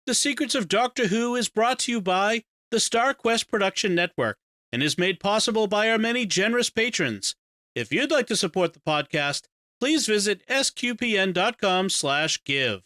The Secrets of Doctor Who is brought to you by the Star Quest Production Network and is made possible by our many generous patrons. If you'd like to support the podcast, please visit sqpn.com/give.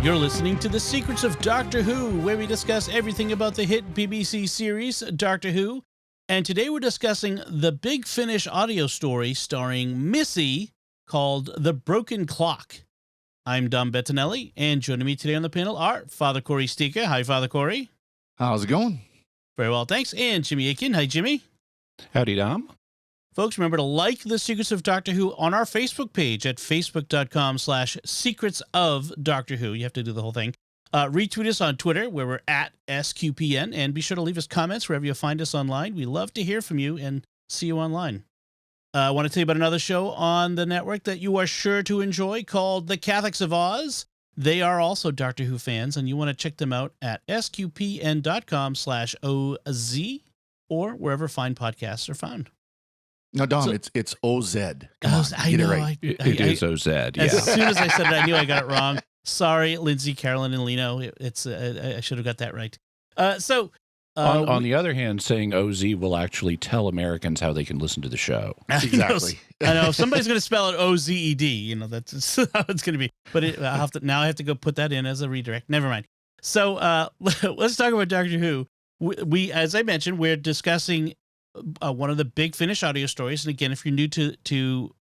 You're listening to The Secrets of Doctor Who, where we discuss everything about the hit BBC series Doctor Who. And today we're discussing the Big Finish audio story starring Missy called The Broken Clock. I'm Dom Bettinelli, and joining me today on the panel are Father Cory Sticha. Hi, Father Cory. How's it going? Very well, thanks. And Jimmy Akin. Hi, Jimmy. Howdy, Dom. Folks, remember to like The Secrets of Doctor Who on our Facebook page at facebook.com/secrets of Doctor Who. You have to do the whole thing. Retweet us on Twitter, where we're at SQPN, and be sure to leave us comments wherever you find us online. We love to hear from you and see you online. I want to tell you about another show on the network that you are sure to enjoy called The Catholics of Oz. They are also Doctor Who fans, and you want to check them out at sqpn.com/OZ or wherever fine podcasts are found. No, Dom, it's OZ. I know. Right. It is OZ, yeah. As soon as I said it, I knew I got it wrong. Sorry, Lindsay, Carolyn, and Lino. I should have got that right. On the other hand, saying OZ will actually tell Americans how they can listen to the show. Exactly. I know. If somebody's going to spell it OZED, that's how it's going to be. But I have to go put that in as a redirect. Never mind. So let's talk about Doctor Who. We, as I mentioned, we're discussing one of the Big Finish audio stories. And again, if you're new to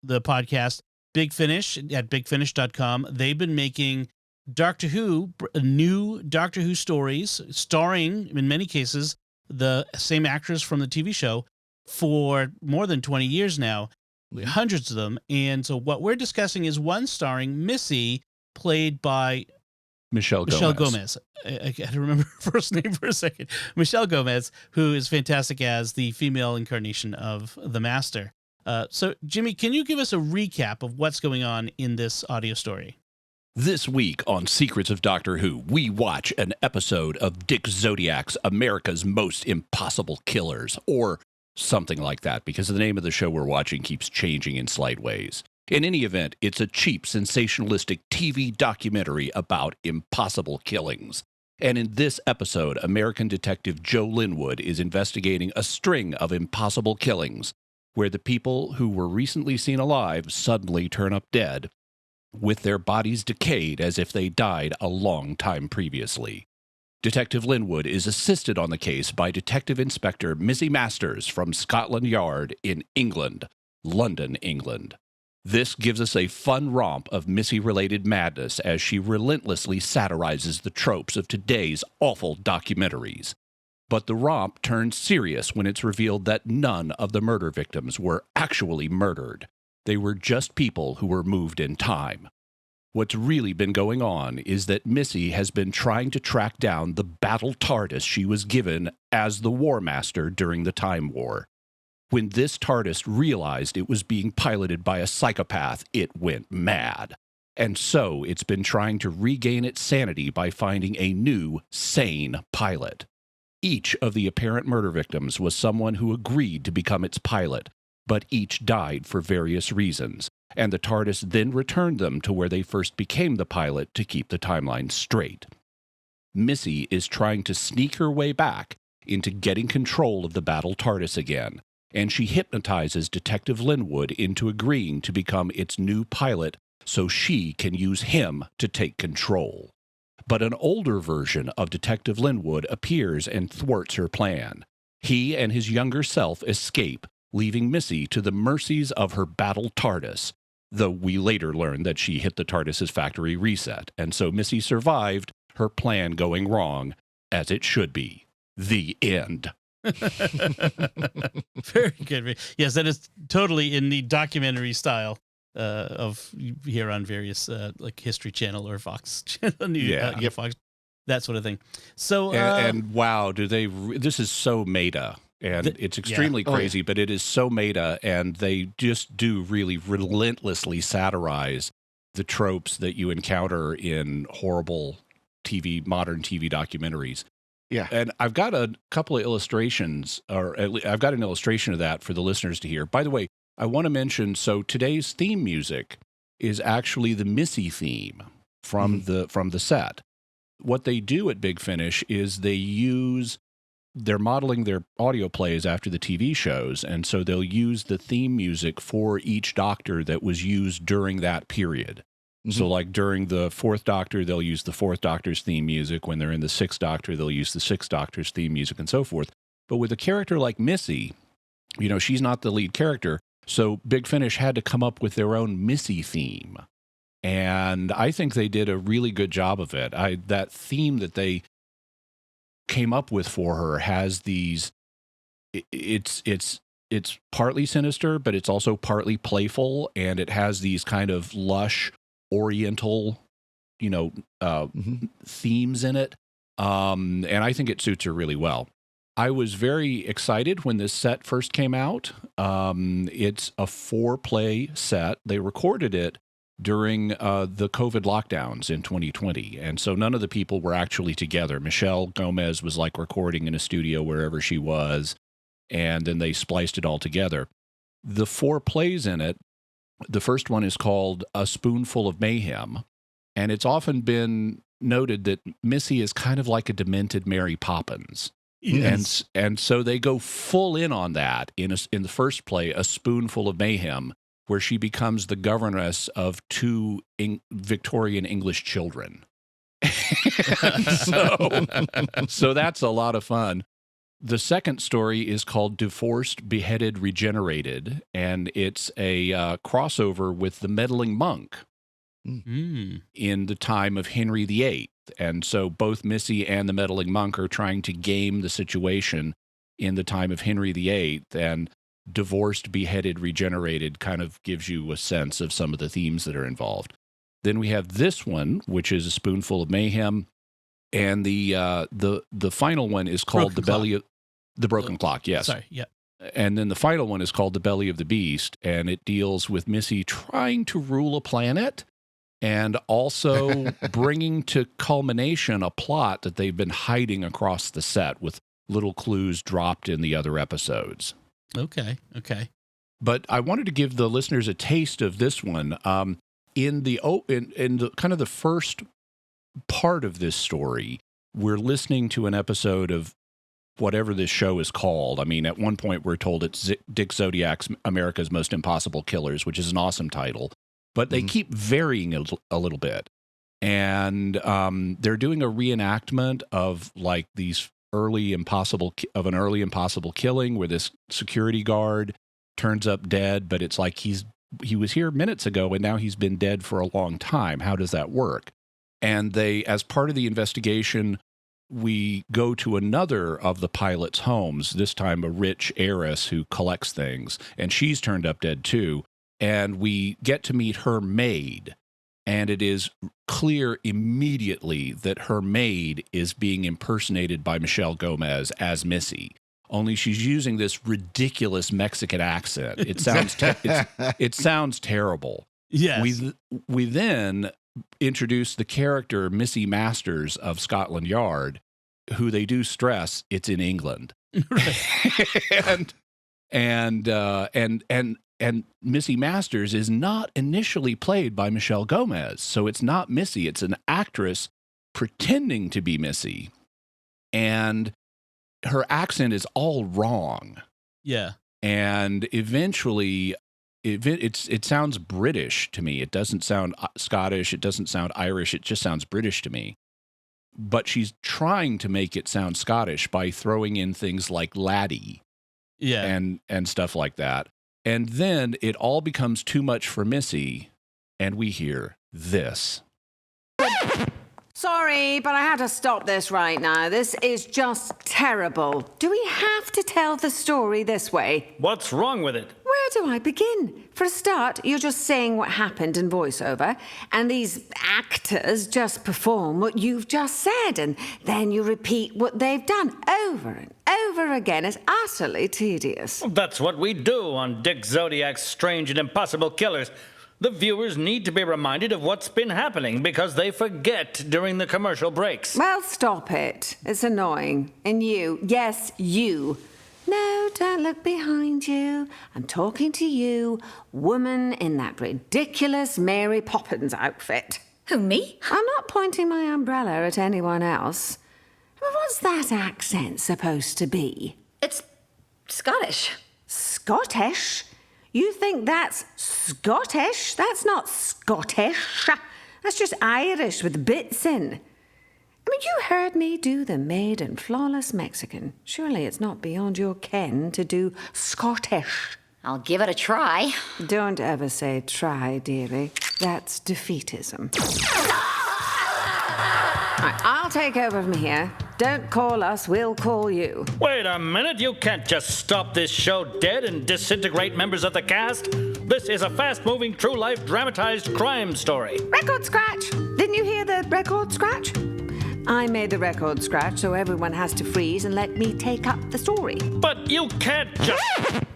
the podcast, Big Finish at bigfinish.com, they've been making Doctor Who, new Doctor Who stories, starring, in many cases, the same actors from the TV show for more than 20 years now, hundreds of them. And so what we're discussing is one starring Missy, played by Michelle Gomez. I had to remember her first name for a second. Michelle Gomez, who is fantastic as the female incarnation of the Master. So, Jimmy, can you give us a recap of what's going on in this audio story? This week on Secrets of Doctor Who, we watch an episode of Dick Zodiac's America's Most Impossible Killers, or something like that, because the name of the show we're watching keeps changing in slight ways. In any event, it's a cheap, sensationalistic TV documentary about impossible killings. And in this episode, American detective Joe Linwood is investigating a string of impossible killings, where the people who were recently seen alive suddenly turn up dead, with their bodies decayed as if they died a long time previously. Detective Linwood is assisted on the case by Detective Inspector Missy Masters from Scotland Yard in England, London, England. This gives us a fun romp of Missy-related madness as she relentlessly satirizes the tropes of today's awful documentaries. But the romp turns serious when it's revealed that none of the murder victims were actually murdered. They were just people who were moved in time. What's really been going on is that Missy has been trying to track down the battle TARDIS she was given as the War Master during the Time War. When this TARDIS realized it was being piloted by a psychopath, it went mad. And so it's been trying to regain its sanity by finding a new, sane pilot. Each of the apparent murder victims was someone who agreed to become its pilot, but each died for various reasons, and the TARDIS then returned them to where they first became the pilot to keep the timeline straight. Missy is trying to sneak her way back into getting control of the battle TARDIS again, and she hypnotizes Detective Linwood into agreeing to become its new pilot so she can use him to take control. But an older version of Detective Linwood appears and thwarts her plan. He and his younger self escape, leaving Missy to the mercies of her battle TARDIS, though we later learn that she hit the TARDIS's factory reset, and so Missy survived, her plan going wrong, as it should be. The end. Very good. Yes, that is totally in the documentary style of here on various like History Channel or Fox Channel, Fox, that sort of thing. So and wow, this is so meta, and it's extremely crazy, but it is so meta, and they just do really relentlessly satirize the tropes that you encounter in horrible modern TV documentaries. Yeah. And I've got a couple of illustrations, I've got an illustration of that for the listeners to hear. By the way, I want to mention, so today's theme music is actually the Missy theme from the set. What they do at Big Finish is they're modeling their audio plays after the TV shows, and so they'll use the theme music for each Doctor that was used during that period. So like during the Fourth Doctor, they'll use the Fourth Doctor's theme music. When they're in the Sixth Doctor, they'll use the Sixth Doctor's theme music and so forth. But with a character like Missy, she's not the lead character. So Big Finish had to come up with their own Missy theme. And I think they did a really good job of it. That theme that they came up with for her has these, it's partly sinister, but it's also partly playful. And it has these kind of lush, oriental, themes in it. And I think it suits her really well. I was very excited when this set first came out. It's a 4-play set. They recorded it during the COVID lockdowns in 2020. And so none of the people were actually together. Michelle Gomez was like recording in a studio wherever she was. And then they spliced it all together. The 4 plays in it, the first one is called A Spoonful of Mayhem. And it's often been noted that Missy is kind of like a demented Mary Poppins. Yes. And so they go full in on that in the first play, A Spoonful of Mayhem, where she becomes the governess of 2 Victorian English children. So that's a lot of fun. The second story is called Divorced, Beheaded, Regenerated, and it's a crossover with the meddling monk in the time of Henry VIII. And so both Missy and the meddling monk are trying to game the situation in the time of Henry VIII, and Divorced, Beheaded, Regenerated kind of gives you a sense of some of the themes that are involved. Then we have this one, which is A Spoonful of Mayhem, and the final one is called The Broken Clock, yes. Sorry, yeah. And then the final one is called The Belly of the Beast, and it deals with Missy trying to rule a planet and also bringing to culmination a plot that they've been hiding across the set with little clues dropped in the other episodes. Okay. But I wanted to give the listeners a taste of this one. In the kind of the first part of this story, we're listening to an episode of whatever this show is called. I mean, at one point we're told it's Dick Zodiac's America's Most Impossible Killers, which is an awesome title, but they keep varying a little bit. And they're doing a reenactment of like these an early impossible killing where this security guard turns up dead, but it's like he was here minutes ago and now he's been dead for a long time. How does that work? And they, as part of the investigation, we go to another of the pilot's homes, this time a rich heiress who collects things, and she's turned up dead too. And we get to meet her maid, and it is clear immediately that her maid is being impersonated by Michelle Gomez as Missy. Only she's using this ridiculous Mexican accent. It sounds it sounds terrible. Yes. We then introduce the character Missy Masters of Scotland Yard, who they do stress it's in England. and Missy Masters is not initially played by Michelle Gomez, so it's not Missy. It's an actress pretending to be Missy, and her accent is all wrong. Yeah. And eventually, it sounds British to me. It doesn't sound Scottish. It doesn't sound Irish. It just sounds British to me. But she's trying to make it sound Scottish by throwing in things like laddie, and stuff like that. And then it all becomes too much for Missy, and we hear this. Sorry, but I had to stop this right now. This is just terrible. Do we have to tell the story this way? What's wrong with it? Where do I begin? For a start, you're just saying what happened in voiceover, and these actors just perform what you've just said, and then you repeat what they've done over and over again. It's utterly tedious. Well, that's what we do on Dick Zodiac's Strange and Impossible Killers. The viewers need to be reminded of what's been happening because they forget during the commercial breaks. Well, stop it. It's annoying. And you, yes, you. No, don't look behind you. I'm talking to you, woman in that ridiculous Mary Poppins outfit. Who, me? I'm not pointing my umbrella at anyone else. Well, what's that accent supposed to be? It's Scottish. Scottish? You think that's Scottish? That's not Scottish. That's just Irish with bits in. I mean, you heard me do the made and flawless Mexican. Surely it's not beyond your ken to do Scottish. I'll give it a try. Don't ever say try, dearie. That's defeatism. Right, I'll take over from here. Don't call us, we'll call you. Wait a minute, you can't just stop this show dead and disintegrate members of the cast. This is a fast-moving, true-life, dramatized crime story. Record scratch! Didn't you hear the record scratch? I made the record scratch so everyone has to freeze and let me take up the story. But you can't just...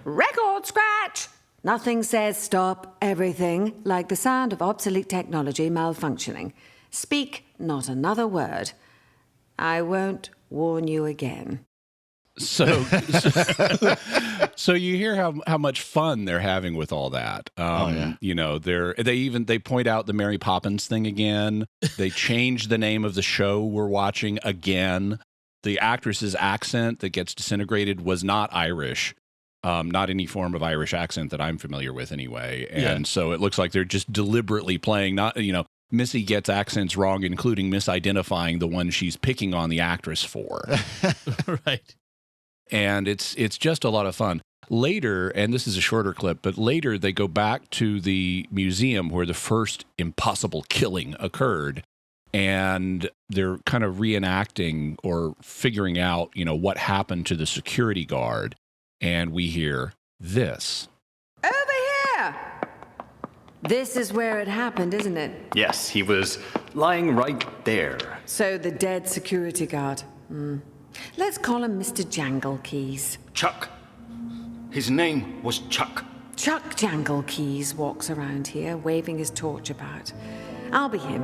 Record scratch! Nothing says stop everything like the sound of obsolete technology malfunctioning. Speak not another word. I won't warn you again. So you hear how much fun they're having with all that. You know, they point out the Mary Poppins thing again. They changed the name of the show we're watching again. The actress's accent that gets disintegrated was not Irish. Not any form of Irish accent that I'm familiar with anyway. And so it looks like they're just deliberately playing, Missy gets accents wrong, including misidentifying the one she's picking on the actress for. Right. And it's just a lot of fun. Later, and this is a shorter clip, but later they go back to the museum where the first impossible killing occurred. And they're kind of reenacting or figuring out, what happened to the security guard. And we hear this. Over here! This is where it happened, isn't it? Yes, he was lying right there. So the dead security guard. Let's call him Mr. Jangle Keys. Chuck. His name was Chuck. Chuck Jangle Keys walks around here waving his torch about. I'll be him.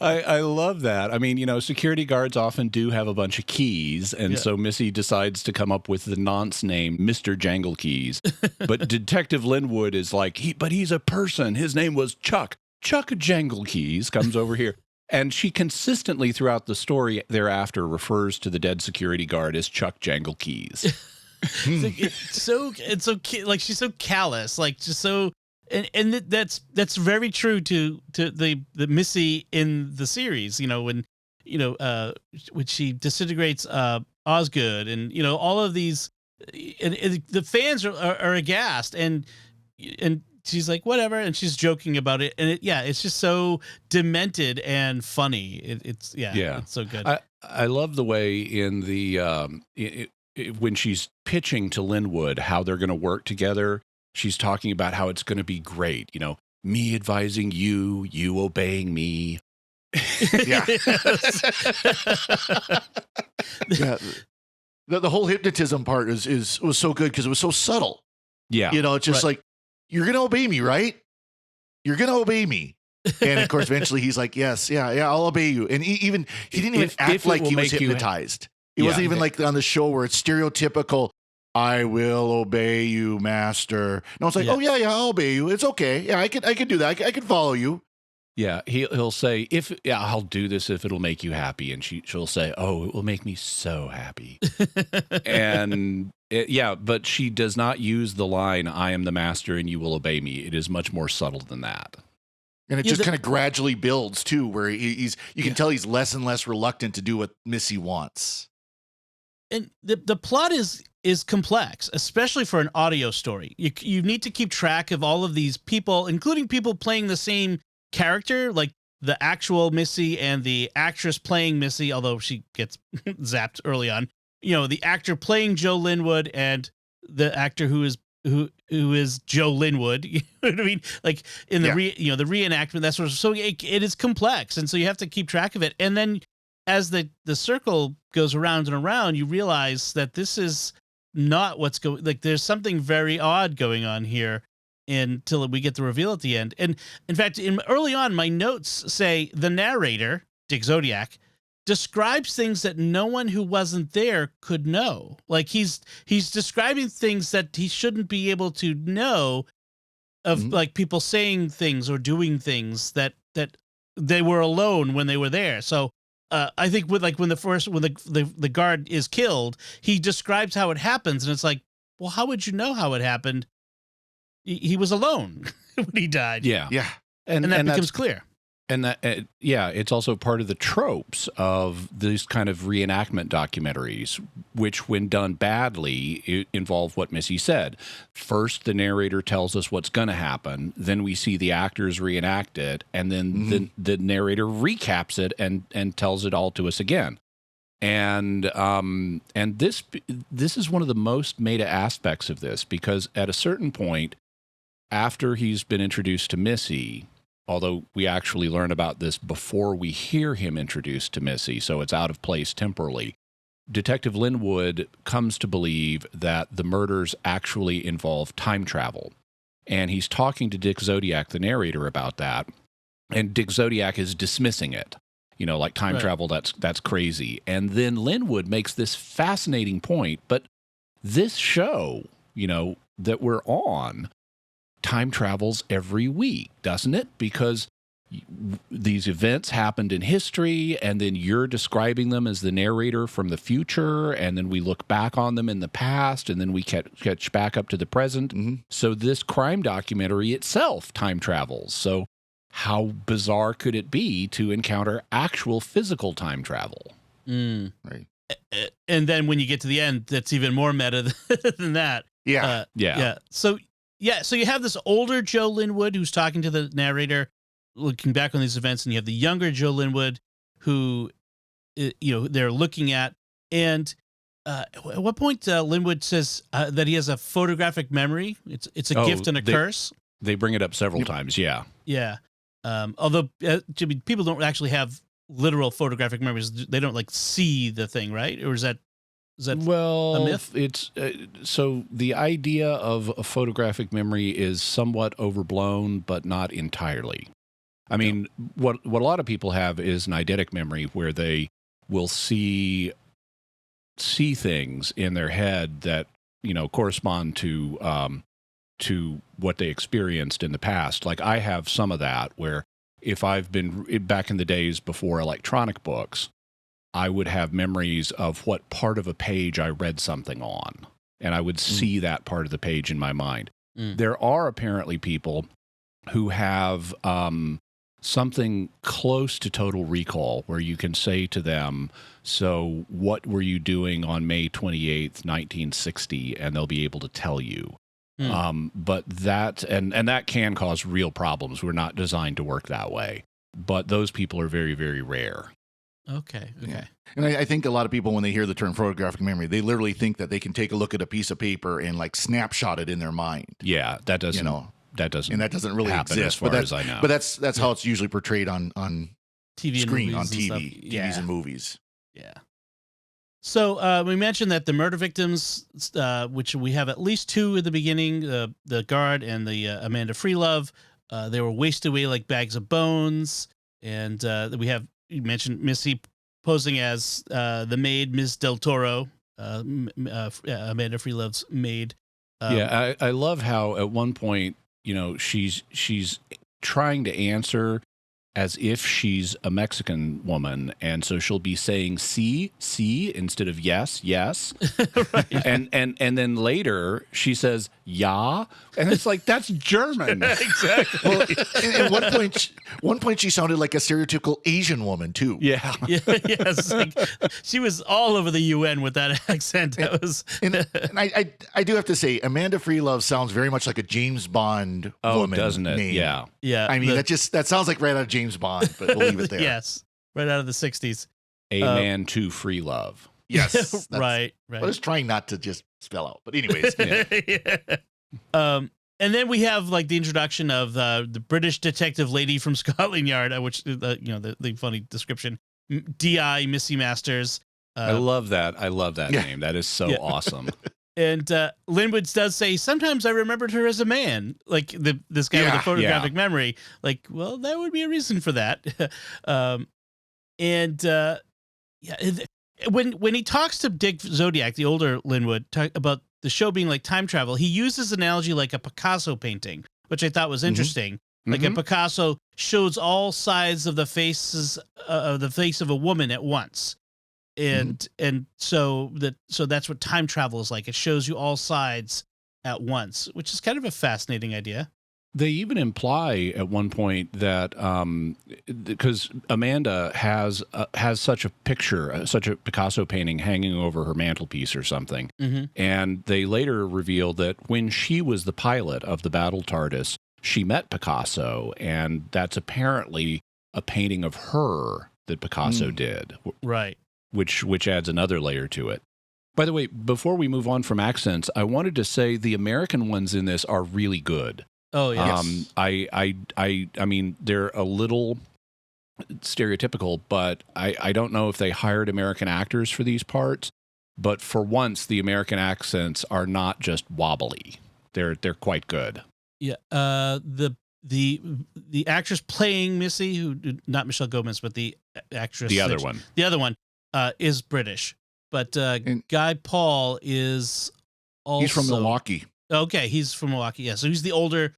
I love that. I mean, security guards often do have a bunch of keys, and so Missy decides to come up with the nonce name, Mr. Jangle Keys. But Detective Linwood is like, but he's a person. His name was Chuck. Chuck Jangle Keys comes over here. And she consistently throughout the story thereafter refers to the dead security guard as Chuck Jangle Keys. It's so like she's so callous, like just so. And that's very true to the Missy in the series. When she disintegrates Osgood, and all of these, and the fans are aghast, and she's like whatever, and she's joking about it, and it's just so demented and funny. It's so good. I love the way in the when she's pitching to Linwood how they're going to work together. She's talking about how it's going to be great. Me advising you, you obeying me. Yeah. Yeah. The whole hypnotism part was so good because it was so subtle. Yeah. It's just like, you're going to obey me, right? You're going to obey me. And of course, eventually he's like, yes, yeah, I'll obey you. And he didn't even act like he was hypnotized. It wasn't even like on the show where it's stereotypical, I will obey you, master. No, it's like, oh yeah, I'll obey you. It's okay. Yeah, I can do that. I can follow you. Yeah, he'll say, I'll do this if it'll make you happy. And she'll say, oh, it will make me so happy. And but she does not use the line, I am the master and you will obey me. It is much more subtle than that. And it just kind of gradually builds too, where you can tell he's less and less reluctant to do what Missy wants. And the plot is complex, especially for an audio story. You need to keep track of all of these people, including people playing the same character, like the actual Missy and the actress playing Missy, although she gets zapped early on. The actor playing Joe Linwood and the actor who is Joe Linwood. You know what I mean? Like in the the reenactment, that sort of. So it is complex, and so you have to keep track of it. And then as the circle goes around and around, you realize that this is not what's going. Like there's something very odd going on here. until we get the reveal at the end. And in fact, early on, my notes say the narrator, Dick Zodiac, describes things that no one who wasn't there could know. Like he's describing things that he shouldn't be able to know of, like people saying things or doing things that they were alone when they were there. So I think when the guard is killed, he describes how it happens, and it's like, well, how would you know how it happened? He was alone when he died. Yeah. And that becomes clear. And that, it's also part of the tropes of these kind of reenactment documentaries, which, when done badly, involve what Missy said. First, the narrator tells us what's going to happen. Then we see the actors reenact it. And then the narrator recaps it and tells it all to us again. And this is one of the most meta aspects of this, because at a certain point, after he's been introduced to Missy, although we actually learn about this before we hear him introduced to Missy, so it's out of place temporally, Detective Linwood comes to believe that the murders actually involve time travel. And he's talking to Dick Zodiac, the narrator, about that. And Dick Zodiac is dismissing it. You know, like time travel, that's crazy. And then Linwood makes this fascinating point, but this show, that we're on, time travels every week, doesn't it? Because these events happened in history, and then you're describing them as the narrator from the future, and then we look back on them in the past, and then we catch back up to the present. So this crime documentary itself time travels. So how bizarre could it be to encounter actual physical time travel? Right. And then when you get to the end, that's even more meta than that. Yeah. So you have this older Joe Linwood who's talking to the narrator, looking back on these events, and you have the younger Joe Linwood who, they're looking at. And at what point Linwood says that he has a photographic memory? It's a gift and a curse. They bring it up several times. Yeah. Although people don't actually have literal photographic memories. They don't see the thing, right? Or is that a myth? It's so the idea of a photographic memory is somewhat overblown, but not entirely. I mean, what a lot of people have is an eidetic memory, where they will see things in their head that correspond to what they experienced in the past. Like, I have some of that, where if I've been back in the days before electronic books, I would have memories of what part of a page I read something on, and I would see that part of the page in my mind. There are apparently people who have something close to total recall, where you can say to them, so what were you doing on May 28th, 1960? And they'll be able to tell you. But that, and that can cause real problems. We're not designed to work that way. But those people are very, very rare. Okay. Yeah. And I think a lot of people, when they hear the term photographic memory, they literally think that they can take a look at a piece of paper and snapshot it in their mind. Yeah, that doesn't. That doesn't really happen exist, as far as I know. But that's how it's usually portrayed on TV screen, on TV, TVs and movies. Yeah. So we mentioned that the murder victims, which we have at least two in the beginning, the guard and the Amanda Freelove, they were wasted away like bags of bones. And you mentioned Missy posing as the maid, Ms. Del Toro, Amanda Freelove's maid. I love how at one point, she's trying to answer as if she's a Mexican woman, and so she'll be saying "sí," instead of "yes," right. and then later she says "ja," and it's like, that's German. Exactly. Well, at one point she sounded like a stereotypical Asian woman too. Yeah. Yes. She was all over the UN with that accent. And I do have to say, Amanda Freelove sounds very much like a James Bond woman, doesn't it? name. Yeah. I mean, that sounds like right out of James Bond, but we'll leave it there. Yes, right out of the 60s. A man to free love. Yes. Right. I was trying not to just spell out, but anyways. Yeah. And then we have the introduction of the British detective lady from Scotland Yard, which the funny description, DI Missy Masters. I love that. Name. That is so awesome. And Linwood does say, sometimes I remembered her as a man, like this guy with a photographic memory. Like, well, that would be a reason for that. When he talks to Dick Zodiac, the older Linwood, about the show being like time travel, he uses an analogy like a Picasso painting, which I thought was interesting. Like a Picasso shows all sides of the face of a woman at once. And so that's what time travel is like. It shows you all sides at once, which is kind of a fascinating idea. They even imply at one point that because Amanda has such a picture, such a Picasso painting hanging over her mantelpiece or something, and they later reveal that when she was the pilot of the battle TARDIS, she met Picasso, and that's apparently a painting of her that Picasso did. Right. Which adds another layer to it. By the way, before we move on from accents, I wanted to say the American ones in this are really good. Oh, yes. I mean, they're a little stereotypical, but I don't know if they hired American actors for these parts. But for once, the American accents are not just wobbly. They're quite good. Yeah. The actress playing Missy, who not Michelle Gomez, but the actress, the other one, is British, but Guy Paul is also... He's from Milwaukee. Okay, he's from Milwaukee, yeah. So he's the older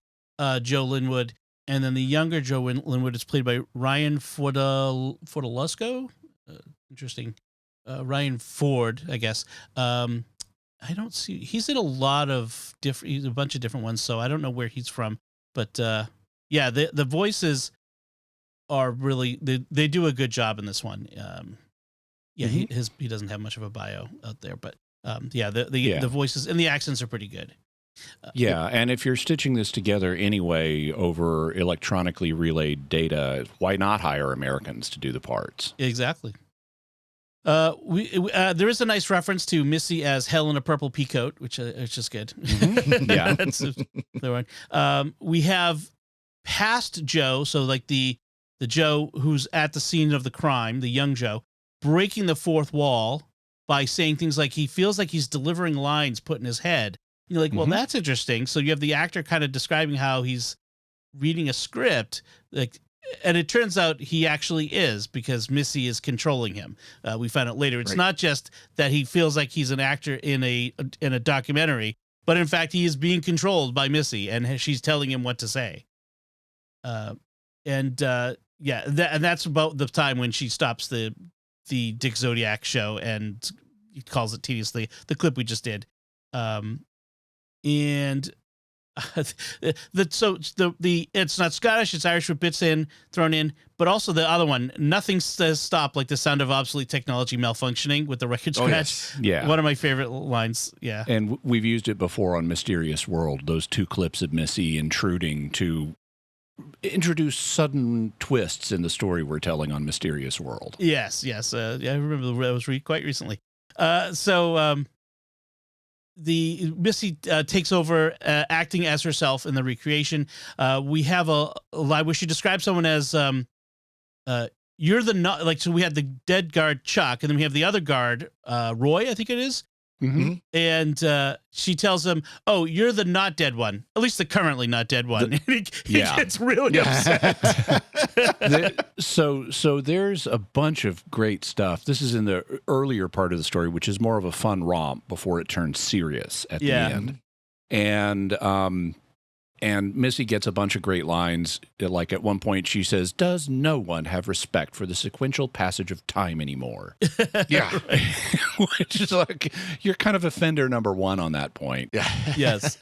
Joe Linwood, and then the younger Joe Linwood is played by Ryan Fordalusco. Interesting. Ryan Ford, I guess. I don't see... He's in a lot of different... He's a bunch of different ones, so I don't know where he's from. But, yeah, the voices are really... They do a good job in this one. Yeah, he doesn't have much of a bio out there, but the voices and the accents are pretty good. And if you're stitching this together anyway over electronically relayed data, why not hire Americans to do the parts? Exactly. There is a nice reference to Missy as Hell in a Purple Peacoat, which is good. Yeah, that's the one. We have past Joe, so like the Joe who's at the scene of the crime, the young Joe, breaking the fourth wall by saying things like he feels like he's delivering lines put in his head. You're like, well, that's interesting. So you have the actor kind of describing how he's reading a script, like, and it turns out he actually is, because Missy is controlling him. We find out later. It's not just that he feels like he's an actor in a documentary, but in fact he is being controlled by Missy, and she's telling him what to say. And that's about the time when she stops the Dick Zodiac show and he calls it tediously the clip we just did. And it's not Scottish, it's Irish with bits thrown in, but also the other one, nothing says stop like the sound of obsolete technology malfunctioning with the record scratch. Yes. Yeah. One of my favorite lines. Yeah. And we've used it before on Mysterious World, those two clips of Missy intruding to introduce sudden twists in the story we're telling on Mysterious World. Yes. I remember that was quite recently. The Missy takes over acting as herself in the recreation. We have a line where she describes someone as you're the not, like, so we had the dead guard Chuck, and then we have the other guard Roy, I think it is. And she tells him, "Oh, you're the not dead one, at least the currently not dead one." He gets really upset. So there's a bunch of great stuff. This is in the earlier part of the story, which is more of a fun romp before it turns serious at the end. And Missy gets a bunch of great lines. Like at one point she says, "Does no one have respect for the sequential passage of time anymore?" Yeah. Which is like, you're kind of offender number one on that point. Yeah. Yes.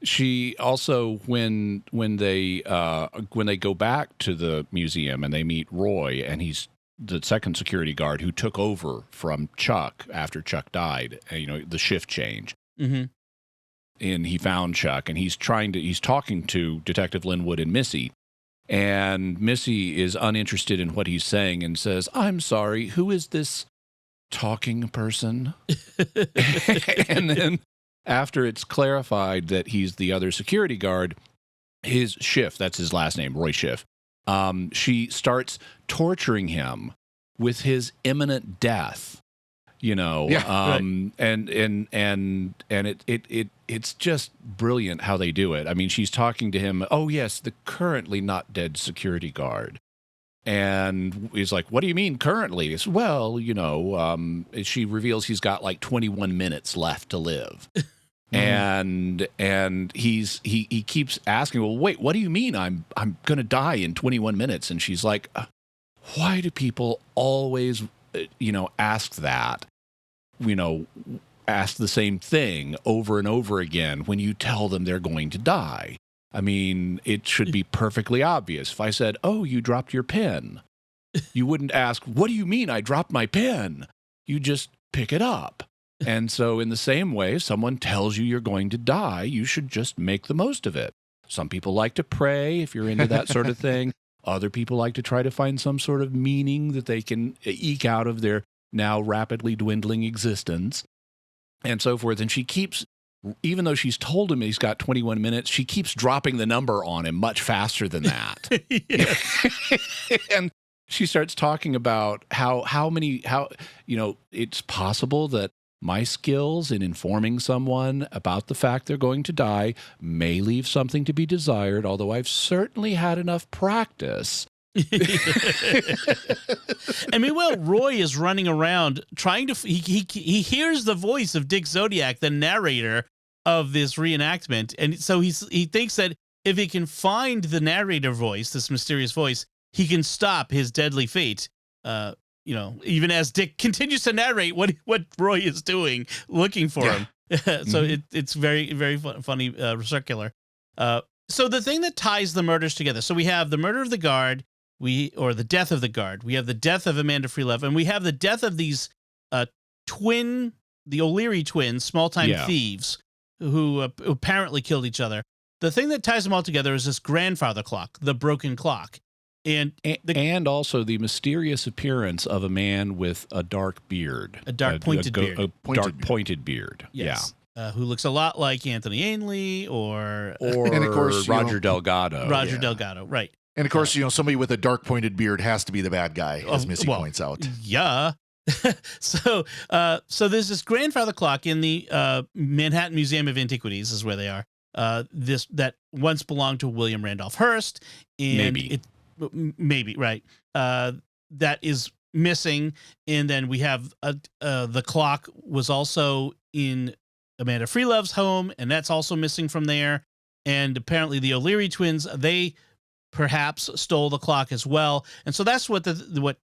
She also, when they go back to the museum and they meet Roy, and he's the second security guard who took over from Chuck after Chuck died, the shift change. And he found Chuck, and he's talking to Detective Linwood and Missy, and Missy is uninterested in what he's saying and says, "I'm sorry, who is this talking person?" And then after it's clarified that he's the other security guard, his Schiff, that's his last name, Roy Schiff, she starts torturing him with his imminent death. you know. Yeah, And it's just brilliant how they do it. I mean, she's talking to him. Oh yes, the currently not dead security guard. And he's like, what do you mean currently? It's, well, you know, she reveals he's got like 21 minutes left to live. And he keeps asking, well, wait, what do you mean I'm going to die in 21 minutes? And she's like, why do people always, ask that, ask the same thing over and over again when you tell them they're going to die? I mean, it should be perfectly obvious. If I said, oh, you dropped your pen, you wouldn't ask, what do you mean I dropped my pen? You just pick it up. And so in the same way, if someone tells you you're going to die, you should just make the most of it. Some people like to pray, if you're into that sort of thing. Other people like to try to find some sort of meaning that they can eke out of their now rapidly dwindling existence, and so forth. And she keeps, even though she's told him he's got 21 minutes, she keeps dropping the number on him much faster than that. And she starts talking about how it's possible that my skills in informing someone about the fact they're going to die may leave something to be desired, although I've certainly had enough practice. And meanwhile, Roy is running around trying to. He hears the voice of Dick Zodiac, the narrator of this reenactment, and so he thinks that if he can find the narrator voice, this mysterious voice, he can stop his deadly fate. Even as Dick continues to narrate what Roy is doing, looking for him. So it's very, very funny, circular. So the thing that ties the murders together. So we have the murder of the guard, or the death of the guard. We have the death of Amanda Freelove, and we have the death of these the O'Leary twins, small-time thieves, who apparently killed each other. The thing that ties them all together is this grandfather clock, the broken clock. And also the mysterious appearance of a man with a dark beard. A dark pointed beard. A dark pointed beard. Yes. Yeah. Who looks a lot like Anthony Ainley or and of course, Roger Delgado. Roger Delgado, right. And of course, somebody with a dark pointed beard has to be the bad guy, as Missy points out. Yeah. So there's this grandfather clock in the Manhattan Museum of Antiquities is where they are. That once belonged to William Randolph Hearst. And maybe right. That is missing, and then we have the clock was also in Amanda Freelove's home, and that's also missing from there. And apparently, the O'Leary twins, they perhaps stole the clock as well, and so that's what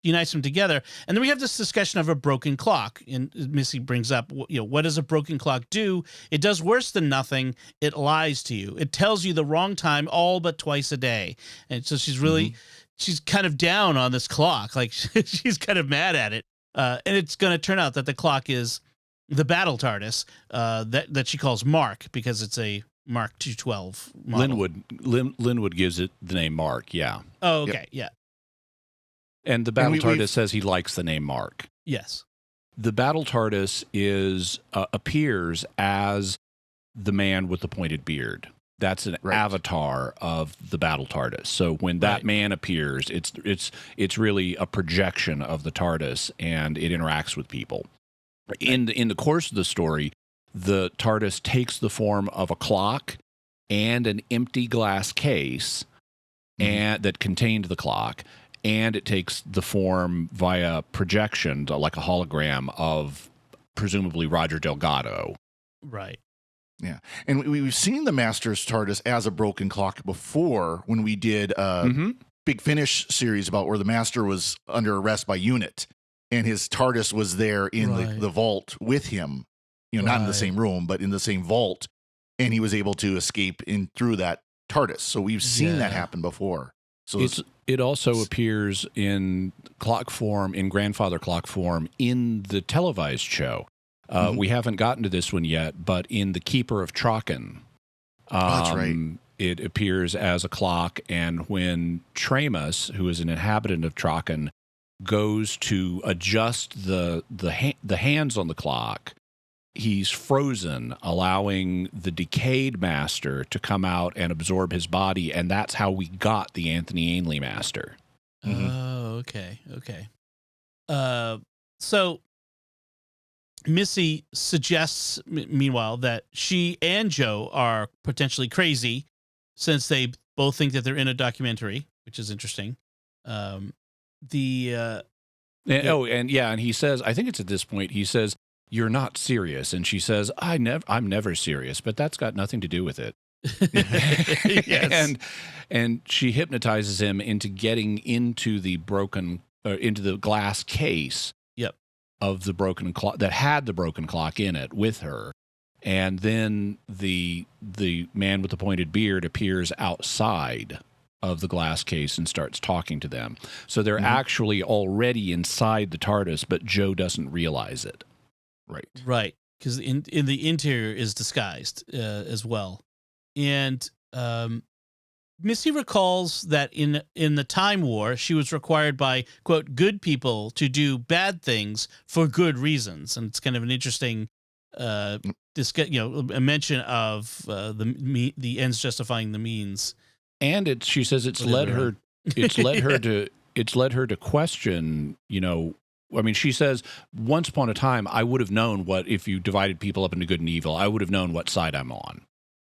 unites them together. And then we have this discussion of a broken clock, and Missy brings up, what does a broken clock do? It does worse than nothing. It lies to you. It tells you the wrong time all but twice a day. And so she's really, she's kind of down on this clock. Like she's kind of mad at it. And it's going to turn out that the clock is the battle TARDIS that she calls Mark, because it's a Mark 212 model. Linwood gives it the name Mark. Yeah. Oh, okay. Yeah. And the Battle TARDIS says he likes the name Mark. Yes. The Battle TARDIS appears as the man with the pointed beard. That's an avatar of the Battle TARDIS. So when that man appears, it's really a projection of the TARDIS, and it interacts with people. In the course of the story, the TARDIS takes the form of a clock and an empty glass case and that contained the clock. And it takes the form via projection, like a hologram of presumably Roger Delgado. Right. Yeah. And we've seen the Master's TARDIS as a broken clock before when we did a Big Finish series about where the Master was under arrest by UNIT. And his TARDIS was there in the vault with him, not in the same room, but in the same vault. And he was able to escape in through that TARDIS. So we've seen that happen before. So it also appears in clock form, in grandfather clock form, in the televised show. We haven't gotten to this one yet, but in The Keeper of Traken, that's right. It appears as a clock, and when Tramus, who is an inhabitant of Traken, goes to adjust the hands on the clock, he's frozen, allowing the decayed master to come out and absorb his body, and that's how we got the Anthony Ainley master. Oh, okay. So Missy suggests, meanwhile, that she and Joe are potentially crazy since they both think that they're in a documentary, which is interesting. And he says, I think it's at this point, he says, "You're not serious," and she says, I'm never serious, but that's got nothing to do with it. Yes. and she hypnotizes him into getting into the glass case. Yep. Of the broken clock that had the broken clock in it with her, and then the man with the pointed beard appears outside of the glass case and starts talking to them. So they're actually already inside the TARDIS, but Joe doesn't realize it. Right, because in the interior is disguised as well, and Missy recalls that in the Time War, she was required by, quote, good people to do bad things for good reasons. And it's kind of an interesting, a mention of the ends justifying the means. And she says it's led her to question, I mean, she says, once upon a time, I would have known if you divided people up into good and evil, I would have known what side I'm on.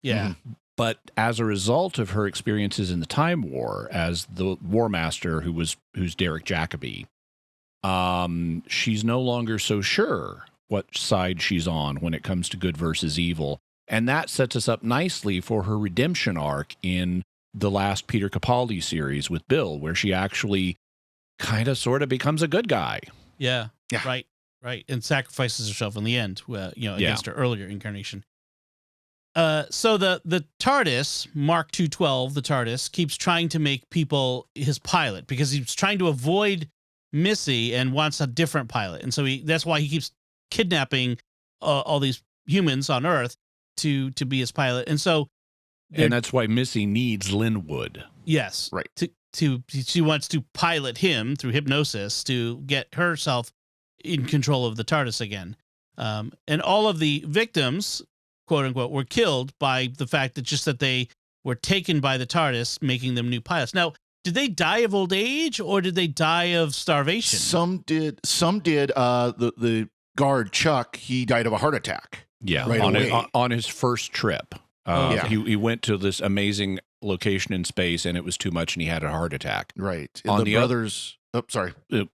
Yeah. Mm-hmm. But as a result of her experiences in the Time War as the War Master, who's Derek Jacobi, she's no longer so sure what side she's on when it comes to good versus evil. And that sets us up nicely for her redemption arc in the last Peter Capaldi series with Bill, where she actually kind of sort of becomes a good guy. Yeah. Right. And sacrifices herself in the end, against her earlier incarnation. So the TARDIS, Mark 212, the TARDIS, keeps trying to make people his pilot because he's trying to avoid Missy and wants a different pilot. And so that's why he keeps kidnapping all these humans on Earth to be his pilot. And so... And that's why Missy needs Linwood. Yes. Right. She wants to pilot him through hypnosis to get herself in control of the TARDIS again. And all of the victims... quote unquote, were killed by the fact that they were taken by the TARDIS, making them new pilots. Now, did they die of old age or did they die of starvation? Some did. The guard Chuck, he died of a heart attack. Yeah, right on his first trip. He went to this amazing location in space, and it was too much, and he had a heart attack. Right. And the brothers. Sorry. The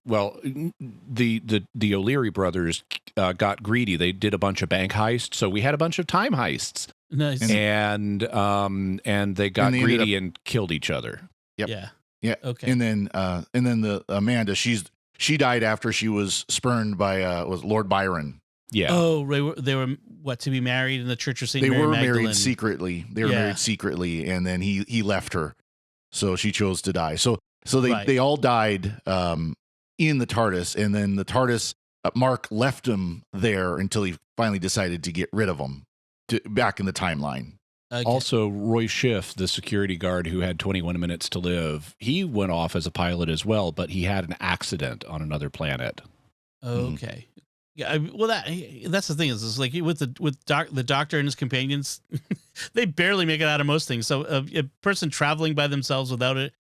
O'Leary brothers got greedy. They did a bunch of bank heists, so we had a bunch of time heists. Nice. And they got greedy and killed each other. Yep. Yeah. Okay. And then the Amanda, she died after she was spurned by was Lord Byron. Yeah. Oh, they were to be married in the Church of St. They Mary were Magdalene. married secretly. They were married secretly, and then he left her, so she chose to die. So they all died in the TARDIS, and then the TARDIS, Mark left him there until he finally decided to get rid of him back in the timeline. Okay. Also, Roy Schiff, the security guard who had 21 minutes to live, he went off as a pilot as well, but he had an accident on another planet. Okay. Yeah, that's the thing is like with the Doctor and his companions, they barely make it out of most things. So a person traveling by themselves without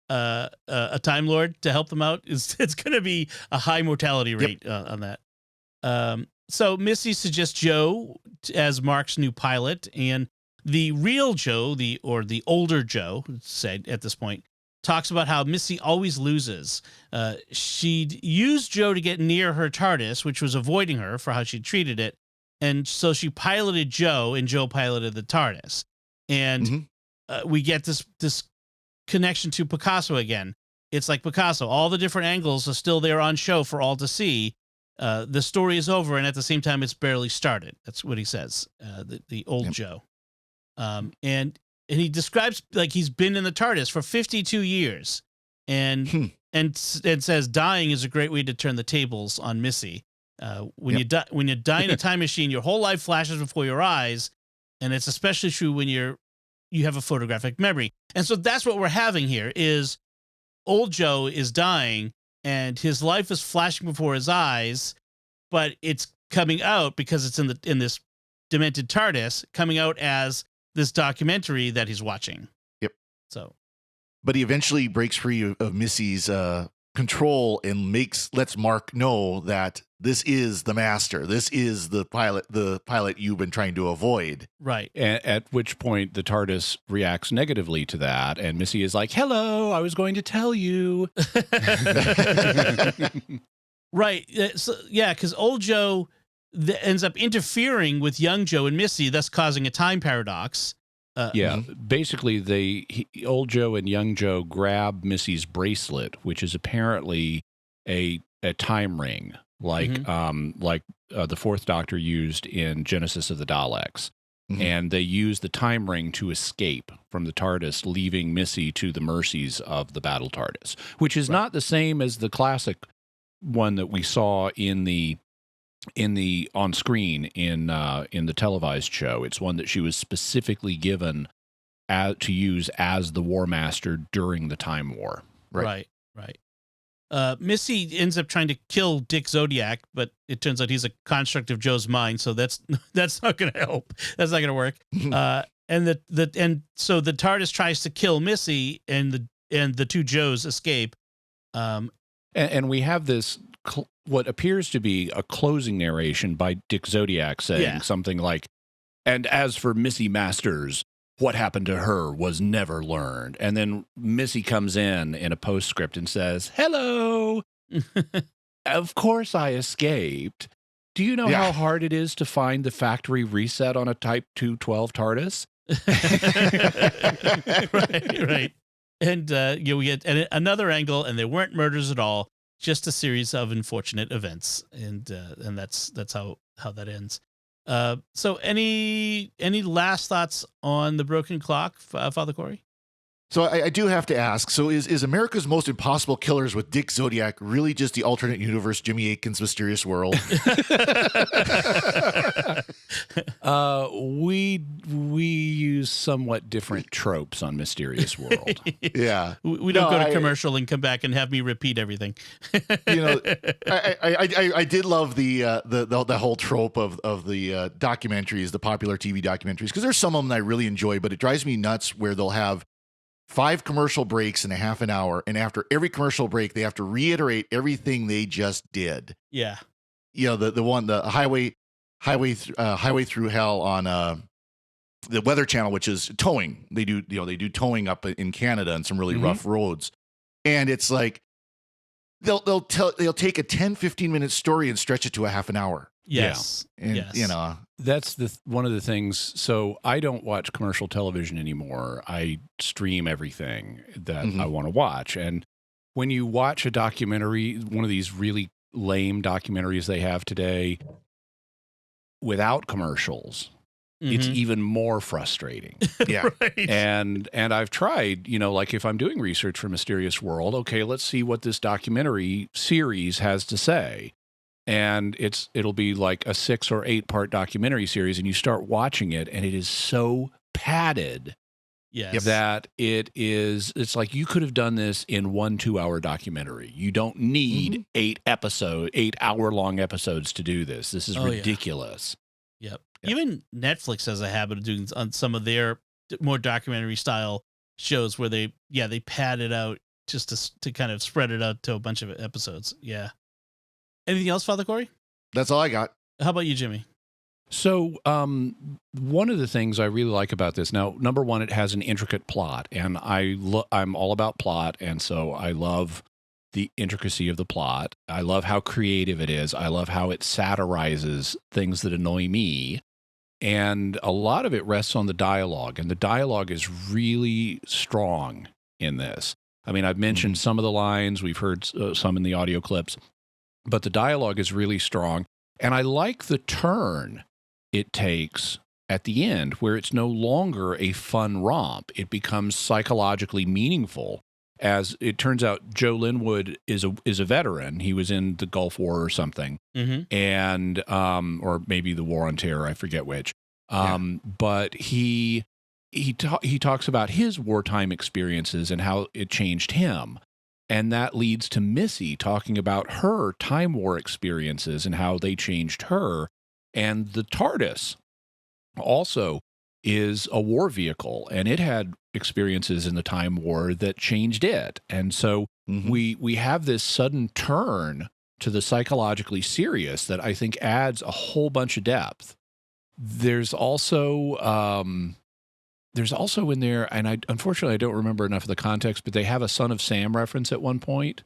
a Time Lord to help them out it's going to be a high mortality rate on that. So Missy suggests Joe as Mark's new pilot, and the real Joe, the older Joe, said at this point, talks about how Missy always loses. She'd used Joe to get near her TARDIS, which was avoiding her for how she treated it. And so she piloted Joe, and Joe piloted the TARDIS. And we get this connection to Picasso again. It's like Picasso. All the different angles are still there on show for all to see. The story is over, and at the same time, it's barely started. That's what he says, the old Joe. And he describes like he's been in the TARDIS for 52 years, and says dying is a great way to turn the tables on Missy. When you die in a time machine, your whole life flashes before your eyes, and it's especially true when you have a photographic memory. And so that's what we're having here: is old Joe is dying, and his life is flashing before his eyes, but it's coming out because it's in this demented TARDIS, coming out as this documentary that he's watching. Yep. So, but he eventually breaks free of Missy's control and lets Mark know that this is the master. This is the pilot you've been trying to avoid. Right. At which point the TARDIS reacts negatively to that, and Missy is like, "Hello, I was going to tell you." Right. So, yeah, because old Joe ends up interfering with young Joe and Missy, thus causing a time paradox. Basically, old Joe and young Joe grab Missy's bracelet, which is apparently a time ring, like the Fourth Doctor used in Genesis of the Daleks. Mm-hmm. And they use the time ring to escape from the TARDIS, leaving Missy to the mercies of the battle TARDIS, which is not the same as the classic one that we saw on screen in the televised show. It's one that she was specifically given to use as the War Master during the Time War. Right. Missy ends up trying to kill Dick Zodiac, but it turns out he's a construct of Joe's mind, so that's not going to help. That's not going to work. And so the TARDIS tries to kill Missy, and the two Joes escape. And we have this what appears to be a closing narration by Dick Zodiac saying something like, "And as for Missy Masters, what happened to her was never learned." And then Missy comes in a postscript and says, "Hello. Of course I escaped. Do you know how hard it is to find the factory reset on a Type 212 TARDIS?" Right. And we get another angle, and they weren't murders at all, just a series of unfortunate events, and that's how that ends. So any last thoughts on the Broken Clock, Father Cory? So I do have to ask, so is America's Most Impossible Killers with Dick Zodiac really just the alternate universe Jimmy Akin's Mysterious World? We use somewhat different tropes on Mysterious World. Yeah. We don't go to commercial and come back and have me repeat everything. I did love the whole trope of the documentaries, the popular TV documentaries, because there's some of them that I really enjoy, but it drives me nuts where they'll have 5 commercial breaks in a half an hour, and after every commercial break, they have to reiterate everything they just did. Yeah, the highway through hell on the Weather Channel, which is towing. They do towing up in Canada on some really rough roads, and it's like they'll take a 10-15 minute story and stretch it to a half an hour. Yes. And, that's one of the things. So I don't watch commercial television anymore. I stream everything that I want to watch. And when you watch a documentary, one of these really lame documentaries they have today without commercials, it's even more frustrating. Yeah. Right. And I've tried, like if I'm doing research for Mysterious World, okay, let's see what this documentary series has to say. And it'll be like a 6 or 8 part documentary series, and you start watching it, and it is so padded that it's like you could have done this in 1 2-hour documentary. You don't need 8 hour-long episodes to do this. This is ridiculous. Yep. Even Netflix has a habit of doing on some of their more documentary style shows where they pad it out just to kind of spread it out to a bunch of episodes. Yeah. Anything else, Father Cory? That's all I got. How about you, Jimmy? So one of the things I really like about this, now, number one, it has an intricate plot, and I'm all about plot, and so I love the intricacy of the plot. I love how creative it is. I love how it satirizes things that annoy me, and a lot of it rests on the dialogue, and the dialogue is really strong in this. I mean, I've mentioned some of the lines. We've heard some in the audio clips. But the dialogue is really strong, and I like the turn it takes at the end, where it's no longer a fun romp. It becomes psychologically meaningful. As it turns out, Joe Linwood is a veteran. He was in the Gulf War or something, and or maybe the War on Terror, I forget which. But he talks about his wartime experiences and how it changed him. And that leads to Missy talking about her Time War experiences and how they changed her. And the TARDIS also is a war vehicle, and it had experiences in the Time War that changed it. And so we have this sudden turn to the psychologically serious that I think adds a whole bunch of depth. There's also in there, and unfortunately I don't remember enough of the context, but they have a Son of Sam reference at one point.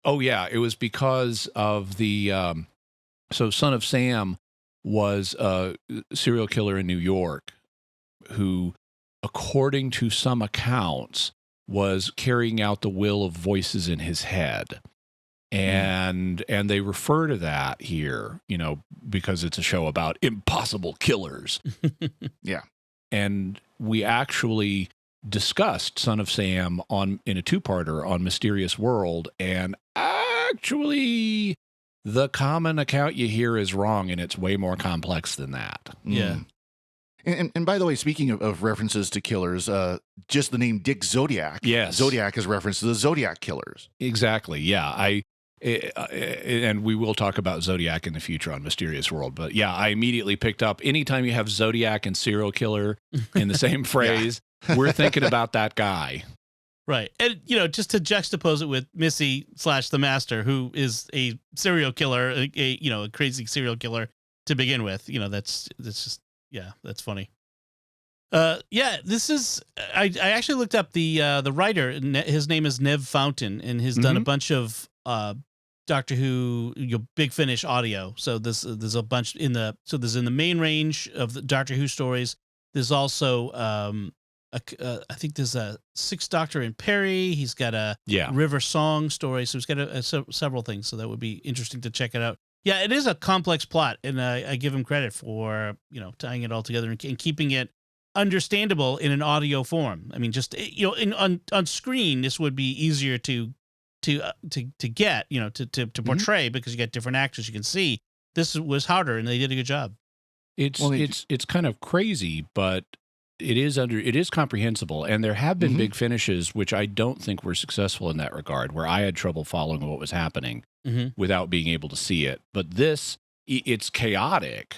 Oh yeah, it was because of the so Son of Sam was a serial killer in New York who, according to some accounts, was carrying out the will of voices in his head. And they refer to that here, you know, because it's a show about impossible killers. Yeah. And we actually discussed Son of Sam in a two-parter on Mysterious World, and actually the common account you hear is wrong, and it's way more complex than that. Yeah. And by the way, speaking of references to killers, just the name Dick Zodiac. Yes. Zodiac is reference to the Zodiac killers. Exactly. Yeah. And we will talk about Zodiac in the future on Mysterious World. But yeah, I immediately picked up anytime you have Zodiac and serial killer in the same phrase, we're thinking about that guy. Right. And, you know, just to juxtapose it with Missy / the Master, who is a serial killer, a crazy serial killer to begin with. You know, that's just, yeah, that's funny. This is, I actually looked up the writer. His name is Nev Fountain, and he's done a bunch of Doctor Who, Big Finish audio. So there's a bunch there's in the main range of the Doctor Who stories. There's also, I think there's a Sixth Doctor in Perry. He's got a River Song story. So he's got several things. So that would be interesting to check it out. Yeah, it is a complex plot, and I give him credit for, tying it all together and keeping it understandable in an audio form. I mean, just, on screen, this would be easier to get, to portray, because you got different actors you can see. This was harder, and they did a good job. It's kind of crazy, but it is comprehensible, and there have been big finishes which I don't think were successful in that regard, where I had trouble following what was happening without being able to see it. But this, it's chaotic,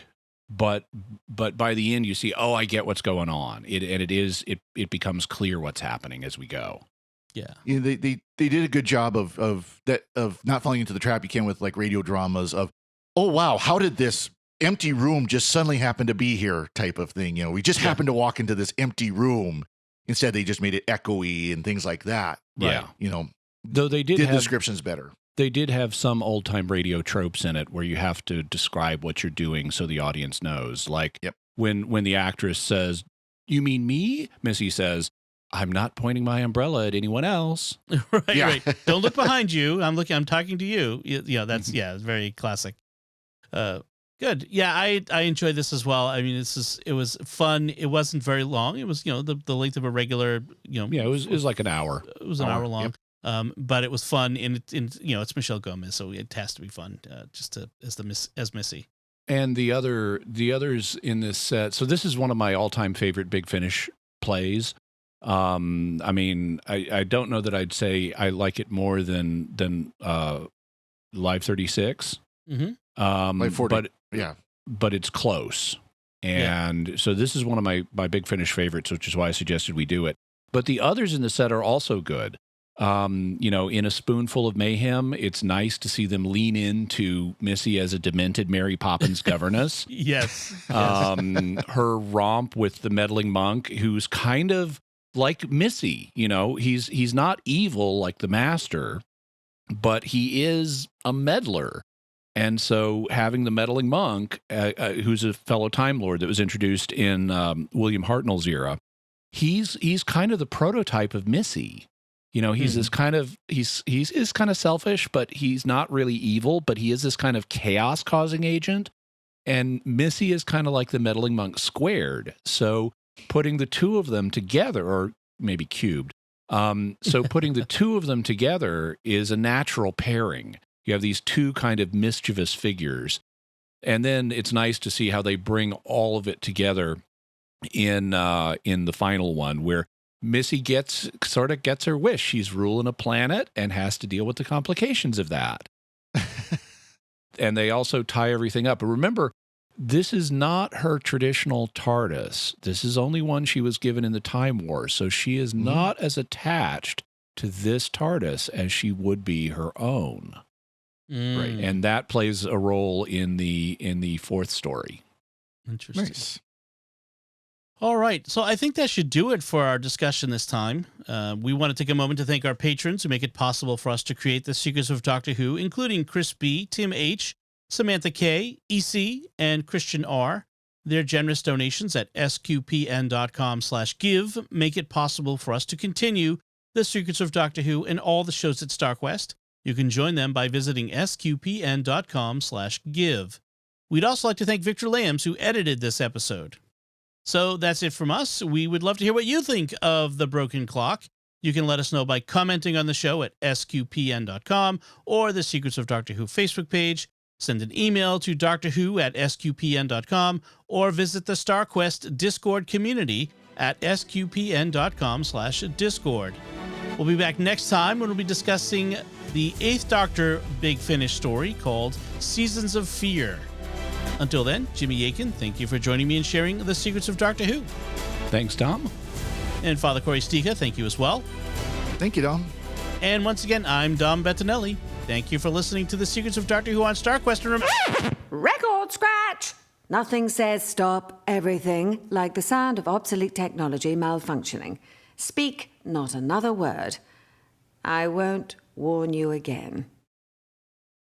but by the end you see, oh, I get what's going on. It becomes clear what's happening as we go. Yeah, they did a good job of not falling into the trap you can with like radio dramas of, oh wow, how did this empty room just suddenly happen to be here type of thing. We just happened to walk into this empty room. Instead, they just made it echoey and things like that. Yeah. Though they did have descriptions better. They did have some old time radio tropes in it where you have to describe what you're doing so the audience knows. Like when the actress says, "You mean me?" Missy says, "I'm not pointing my umbrella at anyone else." Right. Don't look behind you. I'm talking to you. Yeah, that's very classic. Good. Yeah, I enjoyed this as well. I mean, it was fun. It wasn't very long. It was, the length of a regular, Yeah, it was like an hour. It was an hour long. But it was fun, and it's Michelle Gomez, so it has to be fun, as Missy. And the others in this set. So this is one of my all-time favorite Big Finish plays. I mean, I don't know that I'd say I like it more than Live 36. Live 40. But it's close. And so this is one of my Big Finish favorites, which is why I suggested we do it. But the others in the set are also good. In A Spoonful of Mayhem, it's nice to see them lean into Missy as a demented Mary Poppins governess. Yes. Her romp with the meddling monk, who's kind of like Missy. He's not evil like the Master, but he is a meddler. And so having the meddling monk, who's a fellow Time Lord that was introduced in William Hartnell's era, he's kind of the prototype of Missy. He's this kind of he's kind of selfish, but he's not really evil, but he is this kind of chaos causing agent. And Missy is kind of like the meddling monk squared. So putting the two of them together, or maybe cubed. So putting the two of them together is a natural pairing. You have these two kind of mischievous figures. And then it's nice to see how they bring all of it together in the final one, where Missy sort of gets her wish. She's ruling a planet and has to deal with the complications of that. And they also tie everything up. But remember, this is not her traditional TARDIS. This is only one she was given in the Time War. So she is not as attached to this TARDIS as she would be her own. Right. And that plays a role in the fourth story. Interesting. Nice. All right. So I think that should do it for our discussion this time. We want to take a moment to thank our patrons who make it possible for us to create the Secrets of Doctor Who, including Chris B., Tim H., Samantha K., EC, and Christian R. Their generous donations at sqpn.com/give make it possible for us to continue the Secrets of Doctor Who and all the shows at StarQuest. You can join them by visiting sqpn.com/give. We'd also like to thank Victor Lambs, who edited this episode. So that's it from us. We would love to hear what you think of The Broken Clock. You can let us know by commenting on the show at sqpn.com or the Secrets of Doctor Who Facebook page. Send an email to drwho@sqpn.com or visit the StarQuest Discord community at sqpn.com/discord. We'll be back next time when we'll be discussing the 8th Doctor Big Finish story called Seasons of Fear. Until then, Jimmy Akin, thank you for joining me and sharing the Secrets of Doctor Who. Thanks, Dom. And Father Cory Sticha, thank you as well. Thank you, Dom. And once again, I'm Dom Bettinelli. Thank you for listening to the Secrets of Doctor Who on StarQuest. And Record scratch! Nothing says stop everything like the sound of obsolete technology malfunctioning. Speak not another word. I won't warn you again.